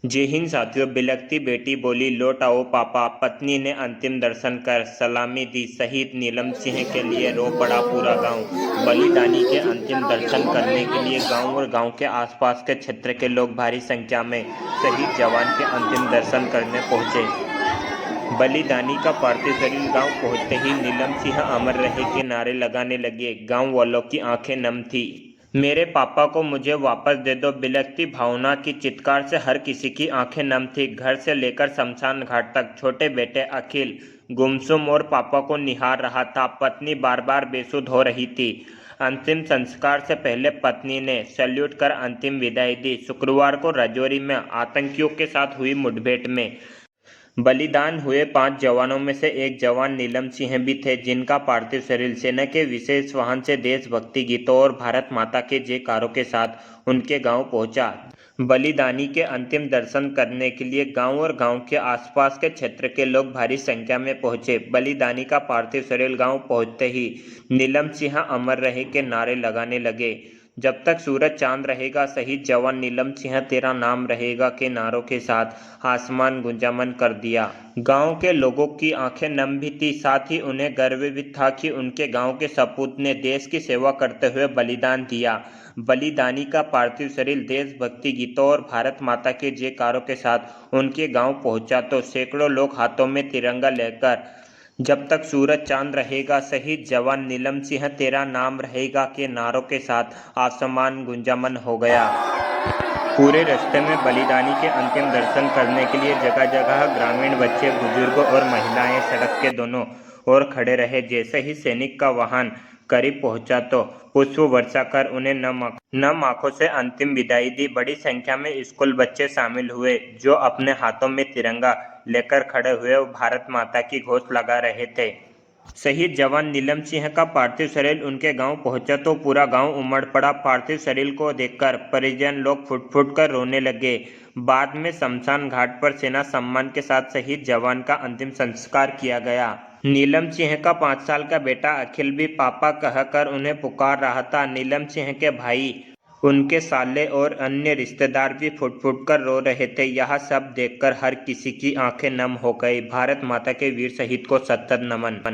जय हिंद साथियों। बिलखती बेटी बोली लौट आओ पापा। पत्नी ने अंतिम दर्शन कर सलामी दी। शहीद नीलम सिंह के लिए रो पड़ा पूरा गांव। बलिदानी के अंतिम दर्शन करने के लिए गांव और गांव के आसपास के क्षेत्र के लोग भारी संख्या में शहीद जवान के अंतिम दर्शन करने पहुंचे। बलिदानी का पार्थिव शरीर गांव पहुंचते ही नीलम सिंह अमर रहे के नारे लगाने लगे। गांव वालों की आंखें नम थी। मेरे पापा को मुझे वापस दे दो। बिलखती भावना की चित्कार से हर किसी की आंखें नम थी। घर से लेकर शमशान घाट तक छोटे बेटे अखिल गुमसुम और पापा को निहार रहा था। पत्नी बार बार बेसुध हो रही थी। अंतिम संस्कार से पहले पत्नी ने सैल्यूट कर अंतिम विदाई दी। शुक्रवार को राजौरी में आतंकियों के साथ हुई मुठभेड़ में बलिदान हुए 5 जवानों में से एक जवान नीलम सिंह भी थे, जिनका पार्थिव शरीर सेना के विशेष वाहन से देशभक्ति गीतों और भारत माता के जयकारों के साथ उनके गांव पहुंचा। बलिदानी के अंतिम दर्शन करने के लिए गांव और गांव के आसपास के क्षेत्र के लोग भारी संख्या में पहुंचे। बलिदानी का पार्थिव शरीर गांव पहुंचते ही नीलम सिंह अमर रहे के नारे लगाने लगे। जब तक सूरज चांद रहेगा शहीद जवान नीलम सिंह तेरा नाम रहेगा के नारों के साथ आसमान गुंजायमान कर दिया। गांव के लोगों की आंखें नम भी थी, साथ ही उन्हें गर्व भी था कि उनके गांव के सपूत ने देश की सेवा करते हुए बलिदान दिया। बलिदानी का पार्थिव शरीर देशभक्ति गीतों और भारत माता के जयकारों के साथ उनके गांव पहुंचा तो सैकड़ों लोग हाथों में तिरंगा लेकर जब तक सूरज चांद रहेगा शहीद जवान नीलम सिंह तेरा नाम रहेगा के नारों के साथ आसमान गुंजायमान हो गया। पूरे रास्ते में बलिदानी के अंतिम दर्शन करने के लिए जगह जगह ग्रामीण बच्चे, बुजुर्ग और महिलाएं सड़क के दोनों ओर खड़े रहे। जैसे ही सैनिक का वाहन करीब पहुंचा तो पुष्प वर्षा कर उन्हें नम आंखों से अंतिम विदाई दी। बड़ी संख्या में स्कूल बच्चे शामिल हुए, जो अपने हाथों में तिरंगा लेकर खड़े हुए और भारत माता की घोष लगा रहे थे। शहीद जवान नीलम सिंह का पार्थिव शरीर उनके गांव पहुंचा तो पूरा गांव उमड़ पड़ा। पार्थिव शरीर को देखकर परिजन लोग फुट फुट कर रोने लगे। बाद में शमशान घाट पर सेना सम्मान के साथ शहीद जवान का अंतिम संस्कार किया गया। नीलम सिंह का 5 साल का बेटा अखिल भी पापा कहकर उन्हें पुकार रहा था। नीलम सिंह के भाई, उनके साले और अन्य रिश्तेदार भी फुट फुट कर रो रहे थे। यह सब देखकर हर किसी की आंखें नम हो गई। भारत माता के वीर शहीद को सत्तर नमन।